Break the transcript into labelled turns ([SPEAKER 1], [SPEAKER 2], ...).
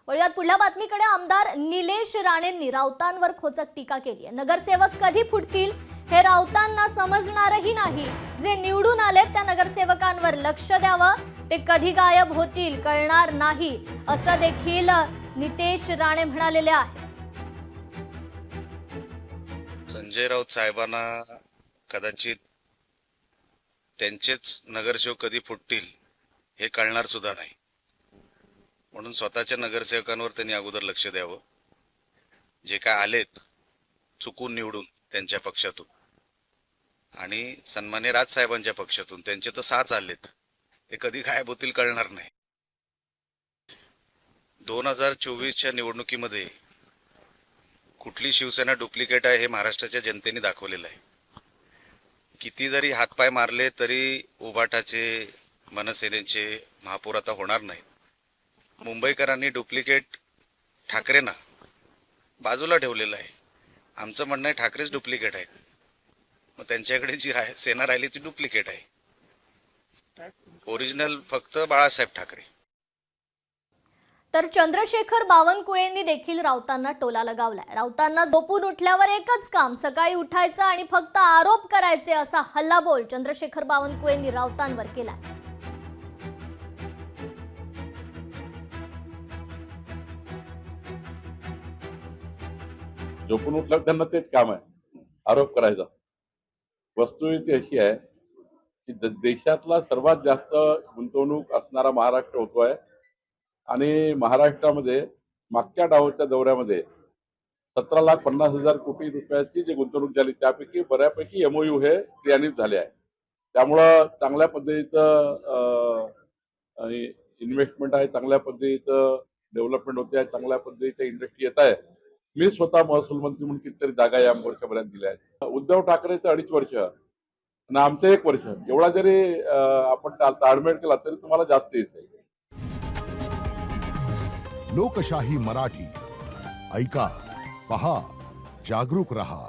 [SPEAKER 1] वळूयात पुढल्या बातमीकडे। आमदार निलेश राणेंनी राऊतांवर खोचक टीका केली आहे। नगरसेवक कधी फुटतील हे राऊतांना समजणारही नाही। जे निवडून आलेत त्या नगरसेवकांवर लक्ष द्यावं, ते कधी गायब होतील कळणार नाही, असं देखील नितेश राणे म्हणालेले आहेत।
[SPEAKER 2] संजय राऊत साहेबांना कदाचित त्यांचेच नगरसेवक कधी फुटतील हे कळणार सुद्धा नाही, म्हणून स्वतःच्या नगरसेवकांवर त्यांनी अगोदर लक्ष द्यावं। जे काय आलेत चुकून निवडून त्यांच्या पक्षातून आणि सन्मान्य राजसाहेबांच्या पक्षातून, त्यांचे तर 6 आलेत, ते कधी गायब होतील कळणार नाही। 2024च्या निवडणुकीमध्ये कुठली शिवसेना डुप्लिकेट आहे हे महाराष्ट्राच्या जनतेने दाखवलेलं आहे। किती जरी हातपाय मारले तरी उभाटाचे, मनसेनेचे महापौर आता होणार नाही। मुंबईकरांनी डुप्लिकेट ठाकरेंना बाजूला ठेवलेलं आहे। आमचं म्हणणं आहे ठाकरेच डुप्लिकेट आहेत, मग त्यांच्याकडे जी सेना राहिली ती डुप्लिकेट आहे। ओरिजिनल फक्त बाळासाहेब ठाकरे।
[SPEAKER 1] तर चंद्रशेखर बावनकुळेंनी देखील राऊतांना टोला लगावलाय। राऊतांना झोपून उठल्यावर एकच काम, सकाळी उठायचं आणि फक्त आरोप करायचे, असा हल्लाबोल चंद्रशेखर बावनकुळेंनी राऊतांवर केलाय।
[SPEAKER 3] झोपून उठल्यावर त्यांना तेच काम आहे, आरोप करायचा। वस्तुस्थिती अशी आहे की देशातला सर्वात जास्त गुंतवणूक असणारा महाराष्ट्र होतोय आणि महाराष्ट्रामध्ये मागच्या दौऱ्यामध्ये 17,50,000 कोटी रुपयाची जी गुंतवणूक झाली त्यापैकी बऱ्यापैकी एमओयू हे क्रियान्वित झाले आहे। त्यामुळं चांगल्या पद्धतीचं इन्व्हेस्टमेंट आहे, चांगल्या पद्धतीचं डेव्हलपमेंट होते आहे, चांगल्या पद्धतीचं इंडस्ट्री येत आहे। मी स्वतः महसूल मंत्री म्हणून कितीतरी जागा या वर्षभरात दिल्या आहेत। उद्धव ठाकरेचं 2.5 वर्ष आणि आमचं 1 वर्ष, एवढा जरी आपण ताळमेळ केला तरी तुम्हाला जास्त येईल।
[SPEAKER 4] लोकशाही मराठी ऐका, पहा, जागरूक रहा।